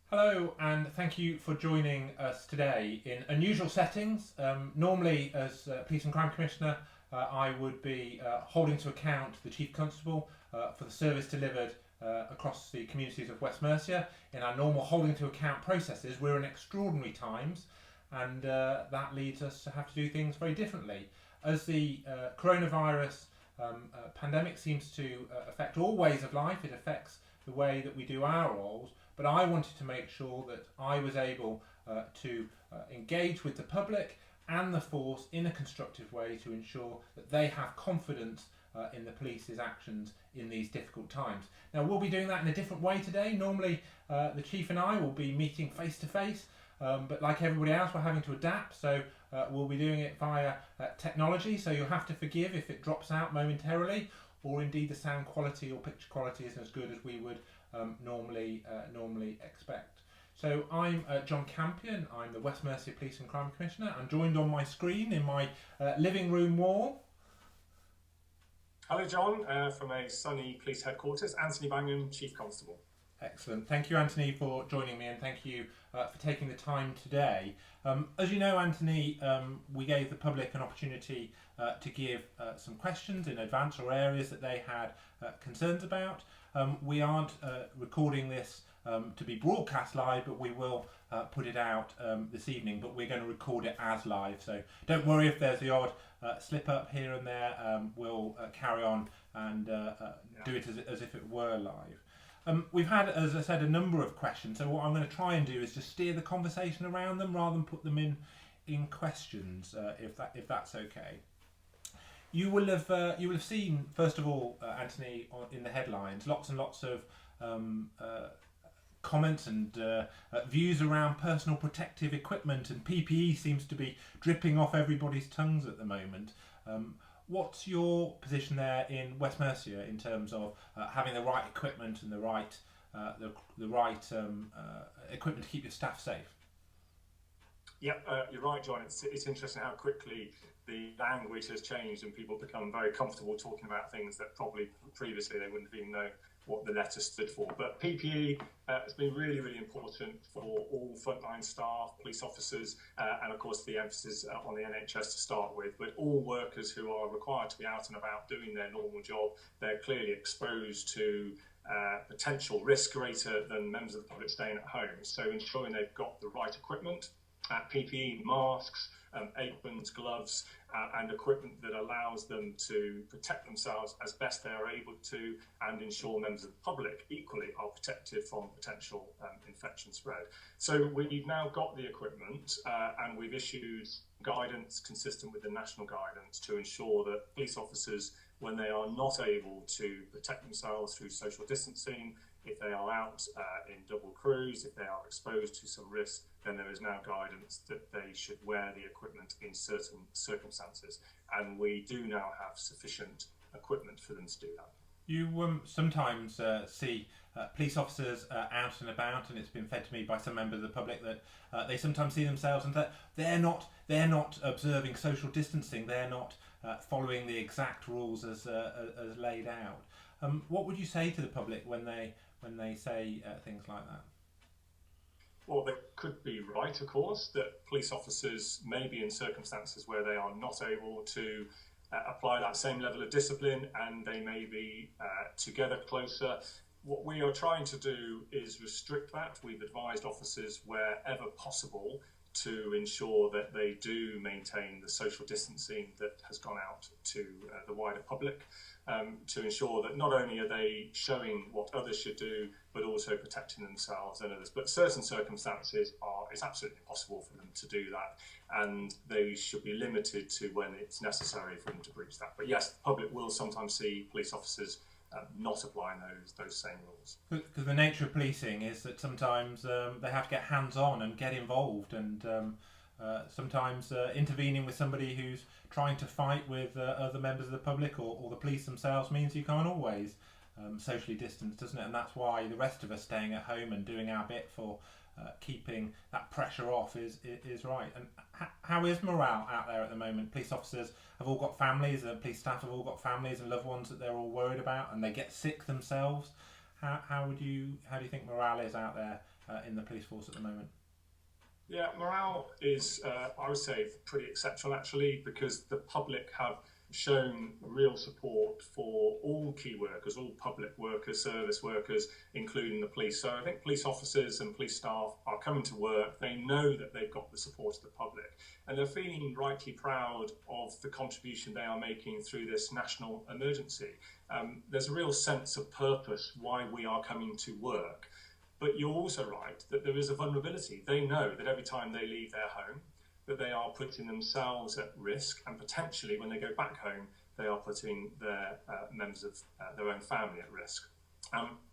Hello, and thank you for joining us today in unusual settings. Normally, as Police and Crime Commissioner, I would be holding to account the Chief Constable for the service delivered across the communities of West Mercia. In our normal holding to account processes, we're in extraordinary times, and that leads us to have to do things very differently. As the coronavirus pandemic seems to affect all ways of life, it affects the way that we do our roles. But I wanted to make sure that I was able to engage with the public and the force in a constructive way to ensure that they have confidence in the police's actions in these difficult times. Now, we'll be doing that in a different way today. Normally, the Chief and I will be meeting face to face, but like everybody else, we're having to adapt. So we'll be doing it via technology. So you'll have to forgive if it drops out momentarily, or indeed the sound quality or picture quality isn't as good as we would normally expect. So I'm John Campion. I'm the West Mercia Police and Crime Commissioner. I'm joined on my screen in my living room wall. Hello, John, from a sunny police headquarters. Anthony Bangham, Chief Constable. Excellent. Thank you, Anthony, for joining me, and thank you for taking the time today. As you know, Anthony, we gave the public an opportunity to give some questions in advance or areas that they had concerns about. We aren't recording this to be broadcast live, but we will put it out this evening, but we're going to record it as live. So don't worry if there's the odd slip up here and there. We'll carry on and do it as if it were live. We've had, as I said, a number of questions. So what I'm going to try and do is just steer the conversation around them rather than put them in questions, if that's okay. You will have seen, first of all, Anthony, in the headlines, lots and lots of comments and views around personal protective equipment, and PPE seems to be dripping off everybody's tongues at the moment. What's your position there in West Mercia in terms of having the right equipment and the right equipment to keep your staff safe? Yeah, you're right, John. It's interesting how quickly the language has changed and people become very comfortable talking about things that probably previously they wouldn't even know what the letter stood for. But PPE has been really, really important for all frontline staff, police officers, and of course the emphasis on the NHS to start with. But all workers who are required to be out and about doing their normal job, they're clearly exposed to potential risk greater than members of the public staying at home. So ensuring they've got the right equipment, PPE, masks, aprons, gloves, and equipment that allows them to protect themselves as best they are able to, and ensure members of the public equally are protected from potential infection spread. So we've now got the equipment and we've issued guidance consistent with the national guidance to ensure that police officers, when they are not able to protect themselves through social distancing, if they are out in double crews, if they are exposed to some risk, then there is now guidance that they should wear the equipment in certain circumstances. And we do now have sufficient equipment for them to do that. You sometimes see police officers out and about, and it's been fed to me by some members of the public that they sometimes see themselves and that they're not observing social distancing, they're not following the exact rules as laid out. What would you say to the public when they say things like that? Well, they could be right, of course, that police officers may be in circumstances where they are not able to apply that same level of discipline, and they may be together closer. What we are trying to do is restrict that. We've advised officers wherever possible to ensure that they do maintain the social distancing that has gone out to the wider public, to ensure that not only are they showing what others should do, but also protecting themselves and others. But certain circumstances it's absolutely impossible for them to do that, and they should be limited to when it's necessary for them to breach that. But yes, the public will sometimes see police officers not applying those same rules. Because the nature of policing is that sometimes they have to get hands-on and get involved, and sometimes intervening with somebody who's trying to fight with other members of the public or the police themselves means you can't always socially distance, doesn't it? And that's why the rest of us staying at home and doing our bit for keeping that pressure off is right. And how is morale out there at the moment? Police officers have all got families, police staff have all got families and loved ones that they're all worried about, and they get sick themselves. How do you think morale is out there in the police force at the moment? Yeah, morale is, I would say, pretty exceptional actually, because the public have shown real support for all key workers, all public workers, service workers, including the police. So I think police officers and police staff are coming to work. They know that they've got the support of the public, and they're feeling rightly proud of the contribution they are making through this national emergency. There's a real sense of purpose why we are coming to work. But you're also right that there is a vulnerability. They know that every time they leave their home, that they are putting themselves at risk, and potentially when they go back home, they are putting their members of their own family at risk.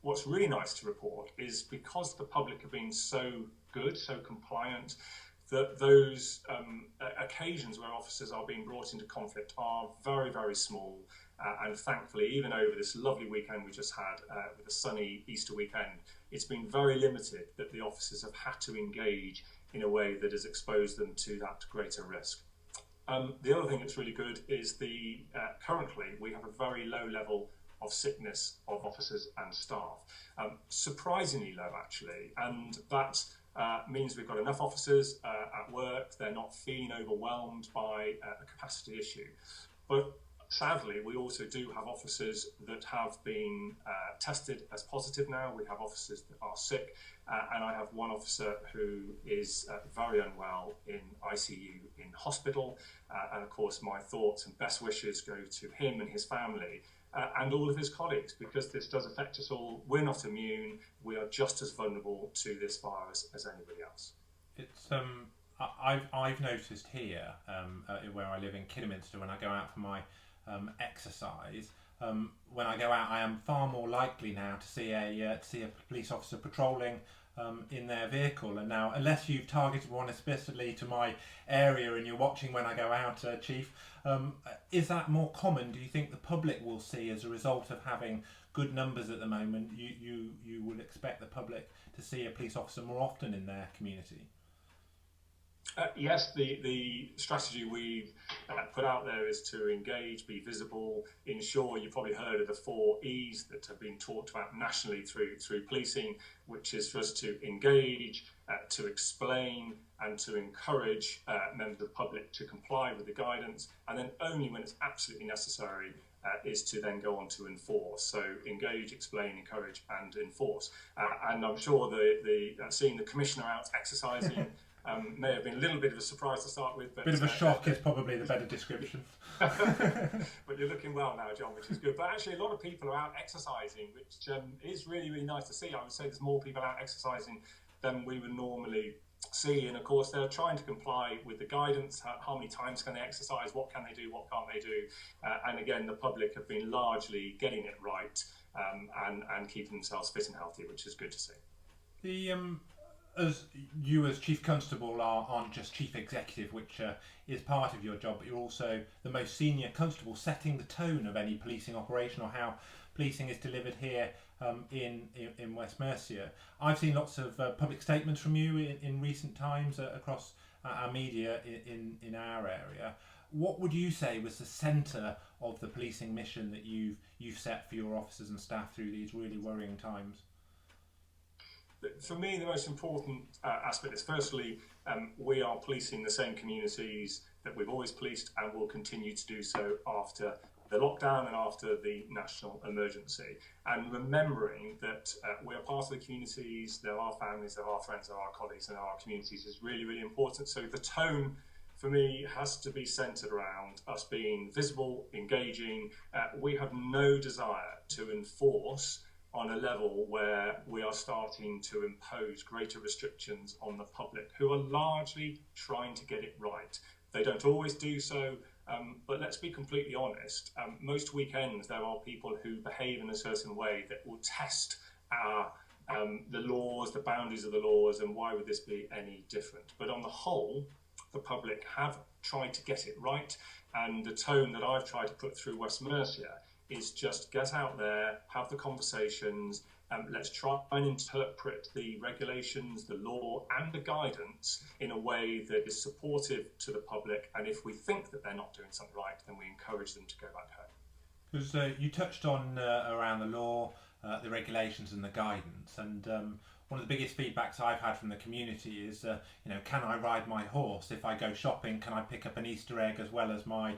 What's really nice to report is because the public have been so good, so compliant, that those occasions where officers are being brought into conflict are very, very small. And thankfully, even over this lovely weekend we just had with a sunny Easter weekend, it's been very limited that the officers have had to engage in a way that has exposed them to that greater risk. The other thing that's really good is currently we have a very low level of sickness of officers and staff, surprisingly low actually, and that means we've got enough officers at work. They're not feeling overwhelmed by a capacity issue. But sadly, we also do have officers that have been tested as positive now. We have officers that are sick, and I have one officer who is very unwell in ICU in hospital. And of course, my thoughts and best wishes go to him and his family and all of his colleagues, because this does affect us all. We're not immune. We are just as vulnerable to this virus as anybody else. It's I've noticed here where I live in Kidderminster, when I go out for my exercise, when I go out, I am far more likely now to see a police officer patrolling in their vehicle. And now, unless you've targeted one especially to my area and you're watching when I go out, Chief, is that more common? Do you think the public will see, as a result of having good numbers at the moment, you would expect the public to see a police officer more often in their community? Yes, the strategy we've put out there is to engage, be visible, ensure. You've probably heard of the 4 E's that have been talked about nationally through policing, which is for us to engage, to explain, and to encourage members of the public to comply with the guidance, and then only when it's absolutely necessary is to then go on to enforce. So engage, explain, encourage, and enforce. And I'm sure seeing the Commissioner out exercising may have been a little bit of a surprise to start with. But, bit of a shock is probably the better description. But you're looking well now, John, which is good. But actually, a lot of people are out exercising, which is really, really nice to see. I would say there's more people out exercising than we would normally see. And of course, they're trying to comply with the guidance. How many times can they exercise? What can they do? What can't they do? And again, the public have been largely getting it right and keeping themselves fit and healthy, which is good to see. As you as Chief Constable aren't just Chief Executive, which is part of your job, but you're also the most senior constable, setting the tone of any policing operation or how policing is delivered here in West Mercia. I've seen lots of public statements from you in recent times across our media in our area. What would you say was the centre of the policing mission that you've set for your officers and staff through these really worrying times? For me, the most important aspect is, firstly, we are policing the same communities that we've always policed and will continue to do so after the lockdown and after the national emergency. And remembering that we are part of the communities, there are families, there are friends, there are colleagues, and there are communities is really, really important. So the tone for me has to be centred around us being visible, engaging. We have no desire to enforce on a level where we are starting to impose greater restrictions on the public, who are largely trying to get it right. They don't always do so, but let's be completely honest. Most weekends there are people who behave in a certain way that will test the laws, the boundaries of the laws, and why would this be any different? But on the whole, the public have tried to get it right, and the tone that I've tried to put through West Mercia is just get out there, have the conversations, let's try and interpret the regulations, the law and the guidance in a way that is supportive to the public, and if we think that they're not doing something right, then we encourage them to go back home. Because you touched on around the law, the regulations and the guidance. And one of the biggest feedbacks I've had from the community is, can I ride my horse? If I go shopping, can I pick up an Easter egg as well as my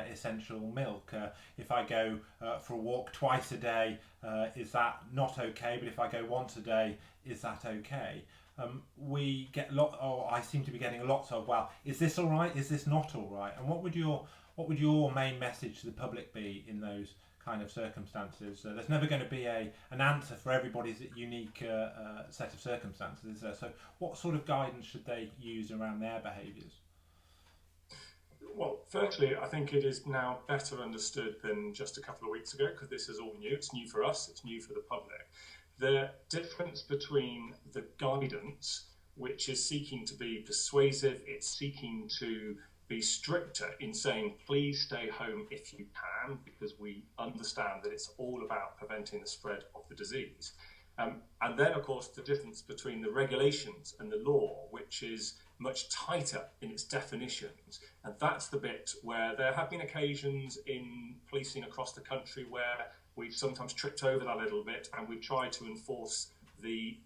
essential milk? If I go for a walk twice a day, is that not okay? But if I go once a day, is that okay? We get I seem to be getting lots of, well, is this all right? Is this not all right? And what would your main message to the public be in those kind of circumstances? There's never going to be an answer for everybody's unique set of circumstances, is there? So what sort of guidance should they use around their behaviours? Well, firstly, I think it is now better understood than just a couple of weeks ago, because this is all new. It's new for us, it's new for the public. The difference between the guidance, which is seeking to be persuasive, it's seeking to be stricter in saying, please stay home if you can, because we understand that it's all about preventing the spread of the disease. And then, of course, the difference between the regulations and the law, which is much tighter in its definitions. And that's the bit where there have been occasions in policing across the country where we've sometimes tripped over that a little bit, and we've tried to enforce the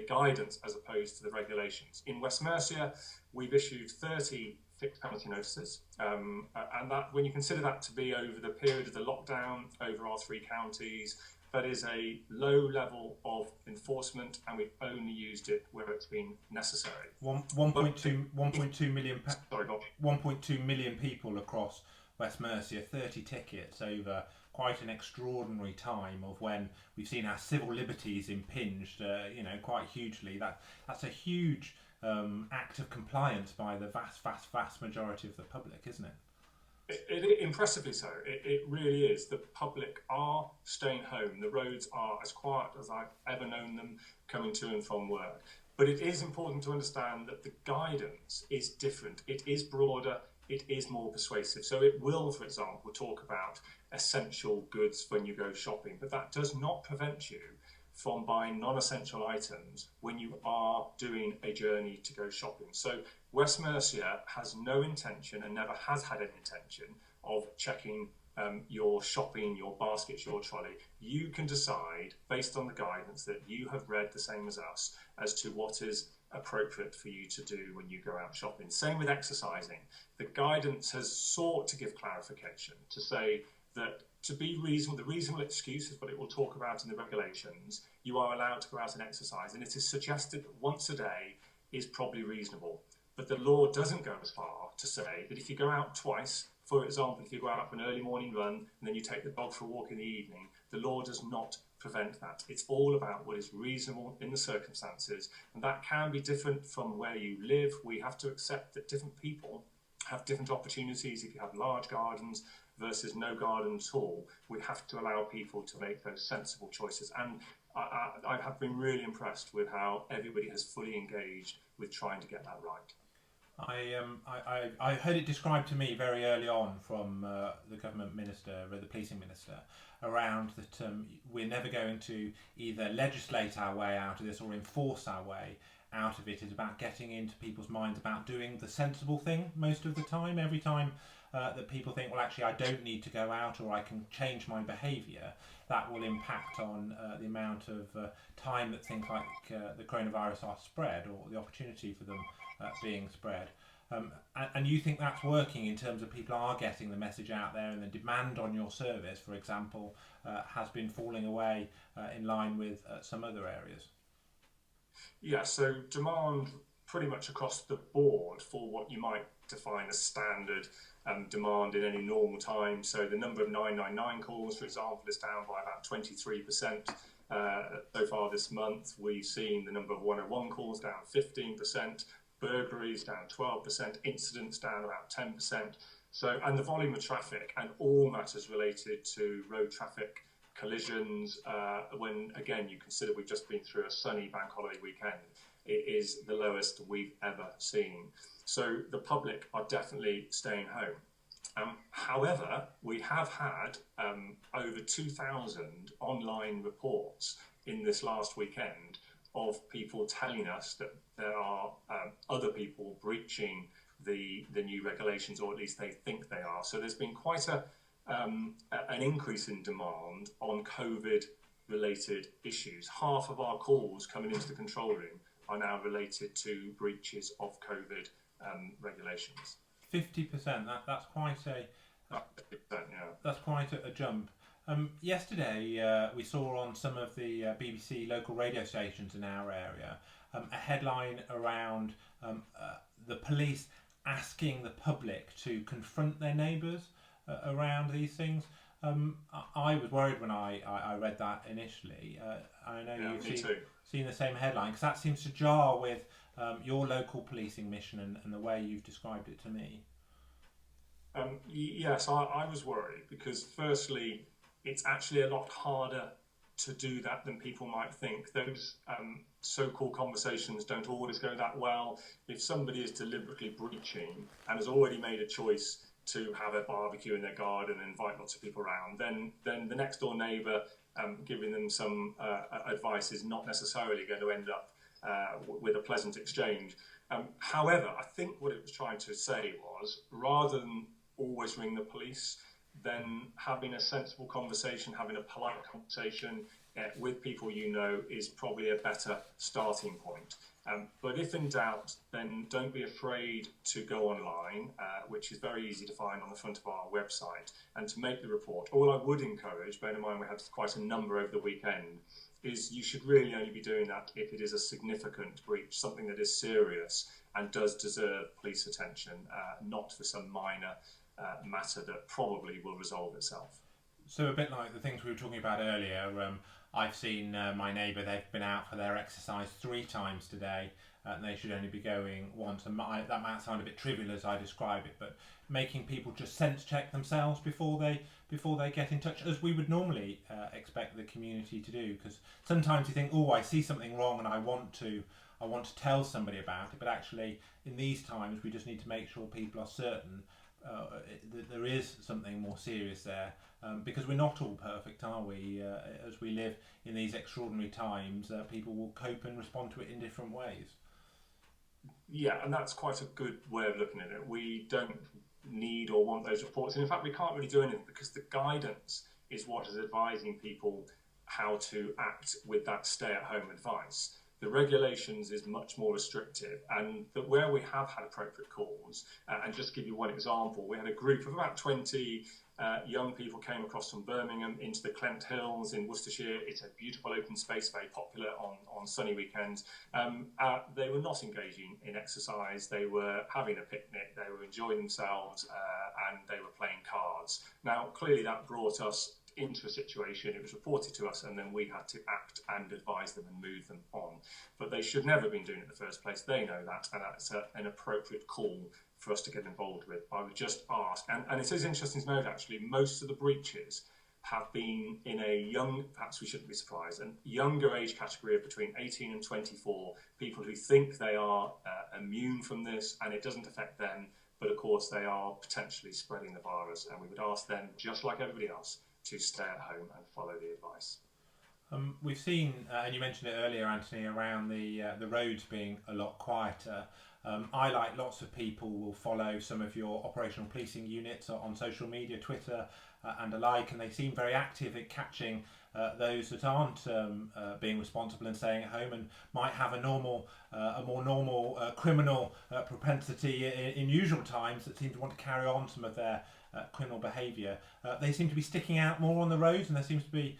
guidance as opposed to the regulations. In West Mercia, we've issued 30 fixed penalty notices, and that, when you consider that to be over the period of the lockdown over our 3 counties, that is a low level of enforcement, and we've only used it where it's been necessary. 1.2 million. Sorry, Bob. 1.2 million people across West Mercia, 30 tickets over quite an extraordinary time of when we've seen our civil liberties impinged, quite hugely. That's a huge act of compliance by the vast majority of the public, isn't it? It impressively so. It really is. The public are staying home. The roads are as quiet as I've ever known them coming to and from work. But it is important to understand that the guidance is different. It is broader. It is more persuasive. So it will, for example, talk about essential goods when you go shopping, but that does not prevent you from buying non-essential items when you are doing a journey to go shopping. So West Mercia has no intention, and never has had any intention, of checking your shopping, your baskets, your trolley. You can decide, based on the guidance that you have read the same as us, as to what is appropriate for you to do when you go out shopping. Same with exercising. The guidance has sought to give clarification, to say that to be reasonable, the reasonable excuse is what it will talk about in the regulations. You are allowed to go out and exercise, and it is suggested that once a day is probably reasonable. But the law doesn't go as far to say that if you go out twice, for example, if you go out for an early morning run and then you take the dog for a walk in the evening, the law does not prevent that. It's all about what is reasonable in the circumstances, and that can be different from where you live. We have to accept that different people have different opportunities. If you have large gardens versus no garden at all, we have to allow people to make those sensible choices. And I have been really impressed with how everybody has fully engaged with trying to get that right. I heard it described to me very early on from the government minister, or the policing minister, around that we're never going to either legislate our way out of this or enforce our way out of it. It's about getting into people's minds about doing the sensible thing most of the time. Every time that people think, well, actually, I don't need to go out, or I can change my behaviour, that will impact on the amount of time that things like the coronavirus are spread, or the opportunity for them being spread. And you think that's working in terms of people are getting the message out there, and the demand on your service, for example, has been falling away in line with some other areas? Yeah, so demand pretty much across the board for what you might define as standard demand in any normal time. So the number of 999 calls, for example, is down by about 23%. So far this month, we've seen the number of 101 calls down 15%, burglaries down 12%, incidents down about 10%. So, and the volume of traffic and all matters related to road traffic, collisions, when again you consider we've just been through a sunny bank holiday weekend, it is the lowest we've ever seen. So the public are definitely staying home. However, we have had over 2,000 online reports in this last weekend of people telling us that there are other people breaching the new regulations, or at least they think they are. So there's been quite an increase in demand on COVID related issues. Half of our calls coming into the control room are now related to breaches of COVID regulations. 50%. That's quite a. 50%, yeah. That's quite a jump. Yesterday, we saw on some of the BBC local radio stations in our area a headline around the police asking the public to confront their neighbours around these things. I was worried when I read that initially. I know you've seen the same headline, because that seems to jar with your local policing mission and the way you've described it to me. Yes, I was worried because firstly, it's actually a lot harder to do that than people might think. Those so-called conversations don't always go that well. If somebody is deliberately breaching and has already made a choice to have a barbecue in their garden and invite lots of people around, then the next door neighbour giving them some advice is not necessarily going to end up with a pleasant exchange. However, I think what it was trying to say was, rather than always ring the police, then having a sensible conversation, having a polite conversation with people you know is probably a better starting point. But if in doubt, then don't be afraid to go online, which is very easy to find on the front of our website, and to make the report. All I would encourage, bear in mind we had quite a number over the weekend, is you should really only be doing that if it is a significant breach, something that is serious and does deserve police attention, not for some minor matter that probably will resolve itself. So a bit like the things we were talking about earlier, I've seen my neighbour, they've been out for their exercise 3 times today, and they should only be going once. And that might sound a bit trivial as I describe it, but making people just sense check themselves before they get in touch, as we would normally expect the community to do. Because sometimes you think, oh, I see something wrong and I want to tell somebody about it, but actually in these times we just need to make sure people are certain that there is something more serious there, because we're not all perfect, are we? As we live in these extraordinary times, people will cope and respond to it in different ways. Yeah, and that's quite a good way of looking at it. We don't need or want those reports, and in fact we can't really do anything, because the guidance is what is advising people how to act with that stay-at-home advice. The regulations is much more restrictive, and that where we have had appropriate calls, and just to give you one example, we had a group of about 20 young people came across from Birmingham into the Clent Hills in Worcestershire. It's a beautiful open space, very popular on sunny weekends. They were not engaging in exercise, they were having a picnic, they were enjoying themselves, and they were playing cards. Now, clearly that brought us into a situation, it was reported to us, and then we had to act and advise them and move them on. But they should never have been doing it in the first place. They know that, and that's an appropriate call for us to get involved with. I would just ask, and it is interesting to note actually, most of the breaches have been in a young, perhaps we shouldn't be surprised, a younger age category of between 18 and 24, people who think they are immune from this and it doesn't affect them, but of course they are potentially spreading the virus, and we would ask them, just like everybody else, to stay at home and follow the advice. We've seen, and you mentioned it earlier, Anthony, around the roads being a lot quieter. I, like lots of people, will follow some of your operational policing units on social media, Twitter and alike, and they seem very active at catching those that aren't being responsible and staying at home and might have a more normal criminal propensity in usual times, that seem to want to carry on some of their criminal behaviour. They seem to be sticking out more on the roads, and there seems to be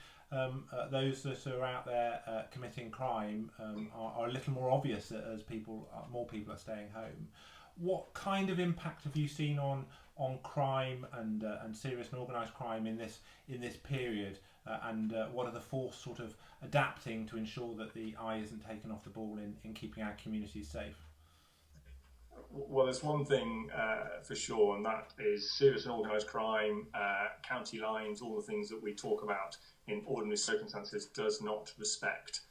those that are out there committing crime are a little more obvious as more people are staying home. What kind of impact have you seen on crime and serious and organised crime in this period? And what are the force sort of adapting to ensure that the eye isn't taken off the ball in keeping our communities safe? Well, there's one thing for sure, and that is serious and organised crime, county lines, all the things that we talk about in ordinary circumstances, does not respect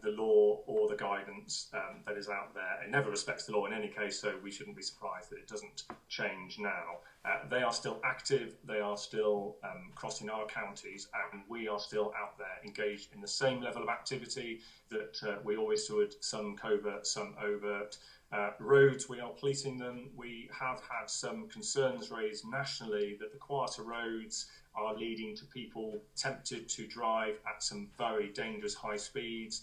the law or the guidance that is out there. It never respects the law in any case, so we shouldn't be surprised that it doesn't change now. They are still active, they are still crossing our counties, and we are still out there engaged in the same level of activity that we always would, some covert, some overt. Roads, we are policing them. We have had some concerns raised nationally that the quieter roads are leading to people tempted to drive at some very dangerous high speeds,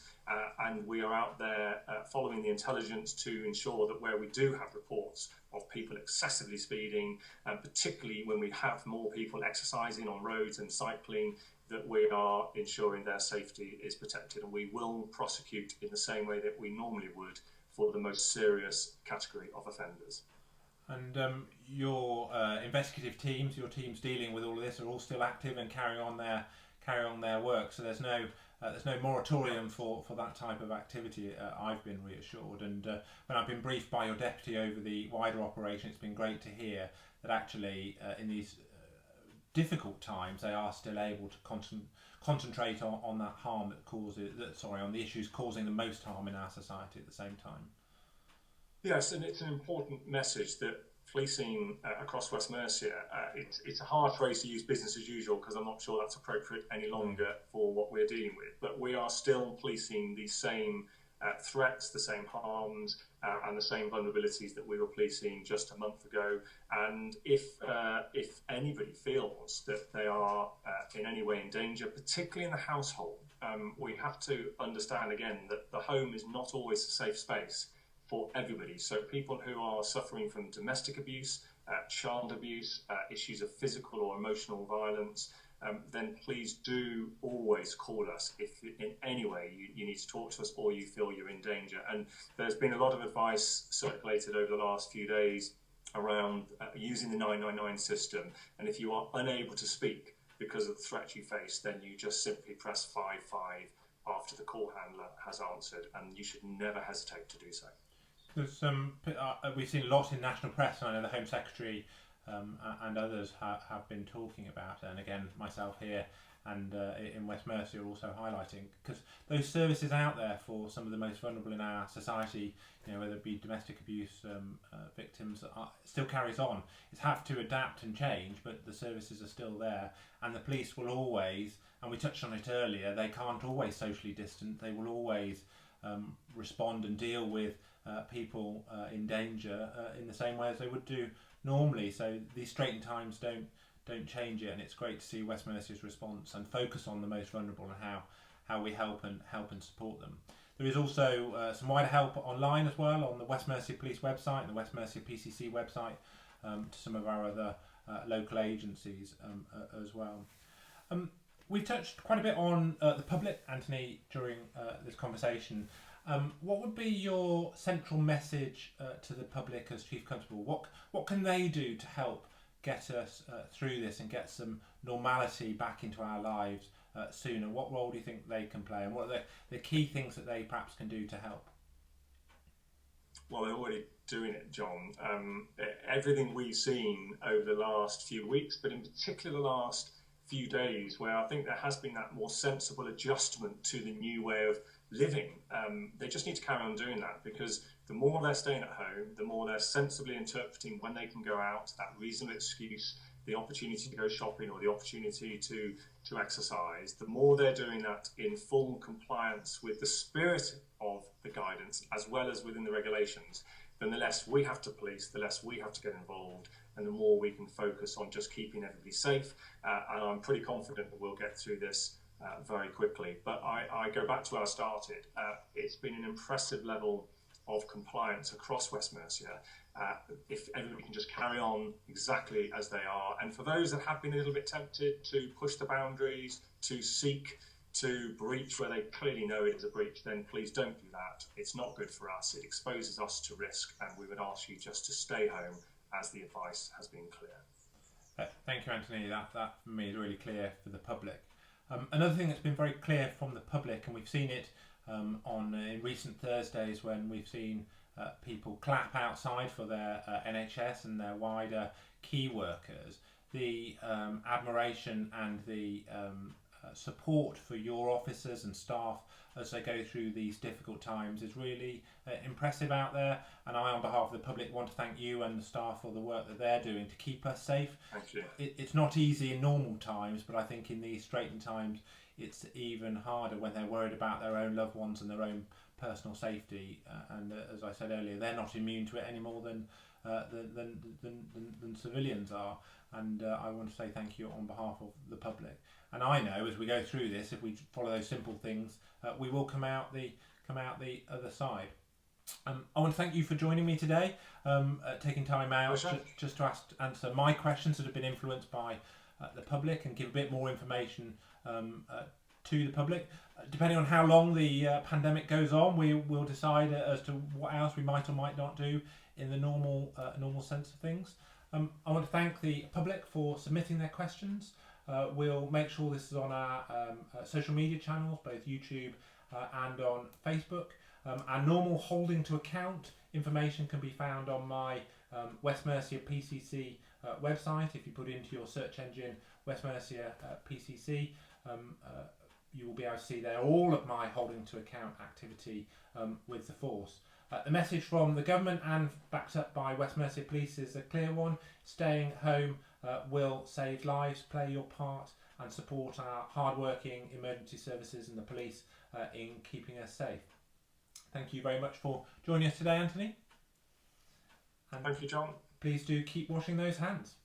and we are out there following the intelligence to ensure that where we do have reports of people excessively speeding, particularly when we have more people exercising on roads and cycling, that we are ensuring their safety is protected, and we will prosecute in the same way that we normally would for the most serious category of offenders. And your investigative teams, your teams dealing with all of this, are all still active and carry on their work. So there's no moratorium for that type of activity. I've been reassured, and when I've been briefed by your deputy over the wider operation, it's been great to hear that actually in these difficult times they are still able to concentrate on that harm that causes on the issues causing the most harm in our society at the same time. Yes, and it's an important message that policing across West Mercia, it's a hard phrase to use business as usual, because I'm not sure that's appropriate any longer for what we're dealing with, but we are still policing the same threats, the same harms, and the same vulnerabilities that we were policing just a month ago. And if anybody feels that they are in any way in danger, particularly in the household, we have to understand again that the home is not always a safe space for everybody. So people who are suffering from domestic abuse, child abuse, issues of physical or emotional violence, then please do always call us if in any way you need to talk to us or you feel you're in danger. And there's been a lot of advice circulated over the last few days around using the 999 system, and if you are unable to speak because of the threat you face, then you just simply press 55 after the call handler has answered, and you should never hesitate to do so. There's we've seen a lot in national press, and I know the Home Secretary and others have been talking about it, and again myself here and in West Mercia are also highlighting, because those services out there for some of the most vulnerable in our society, whether it be domestic abuse victims, still carries on. It's have to adapt and change, but the services are still there, and the police will always, and we touched on it earlier, they can't always socially distant. They will always respond and deal with people in danger in the same way as they would do normally. So these straitened times don't change it, and it's great to see West Mercia's response and focus on the most vulnerable and how we help and support them. There is also some wider help online as well on the West Mercia Police website and the West Mercia PCC website, to some of our other local agencies as well. We've touched quite a bit on the public, Anthony, during this conversation. What would be your central message to the public as Chief Constable? What can they do to help get us through this and get some normality back into our lives sooner? What role do you think they can play, and what are the key things that they perhaps can do to help? Well, they're already doing it, John. Everything we've seen over the last few weeks, but in particular the last few days, where I think there has been that more sensible adjustment to the new way of living. They just need to carry on doing that, because the more they're staying at home, the more they're sensibly interpreting when they can go out, that reasonable excuse, the opportunity to go shopping or the opportunity to exercise, the more they're doing that in full compliance with the spirit of the guidance as well as within the regulations, then the less we have to police, the less we have to get involved, and the more we can focus on just keeping everybody safe. And I'm pretty confident that we'll get through this very quickly. But I go back to where I started. It's been an impressive level of compliance across West Mercia. If everybody can just carry on exactly as they are, and for those that have been a little bit tempted to push the boundaries, to seek to breach where they clearly know it is a breach, then please don't do that. It's not good for us. It exposes us to risk, and we would ask you just to stay home as the advice has been clear. Thank you, Anthony. That for me is really clear for the public. Another thing that's been very clear from the public, and we've seen it in recent Thursdays when we've seen people clap outside for their NHS and their wider key workers, the admiration and the support for your officers and staff as they go through these difficult times is really impressive out there, and I, on behalf of the public, want to thank you and the staff for the work that they're doing to keep us safe. Thank you. It's not easy in normal times, but I think in these straitened times it's even harder when they're worried about their own loved ones and their own personal safety, and as I said earlier, they're not immune to it any more than civilians are, and I want to say thank you on behalf of the public. And I know as we go through this, if we follow those simple things, we will come out the other side. I want to thank you for joining me today, taking time out just to answer my questions that have been influenced by the public and give a bit more information to the public. Depending on how long the pandemic goes on, we will decide as to what else we might or might not do in the normal sense of things. I want to thank the public for submitting their questions. We'll make sure this is on our social media channels, both YouTube and on Facebook. Our normal holding to account information can be found on my West Mercia PCC website. If you put into your search engine West Mercia PCC, you will be able to see there all of my holding to account activity with the force. The message from the government and backed up by West Mercia Police is a clear one. Staying home will save lives. Play your part and support our hard-working emergency services and the police in keeping us safe. Thank you very much for joining us today, Anthony. And thank you, John. Please do keep washing those hands.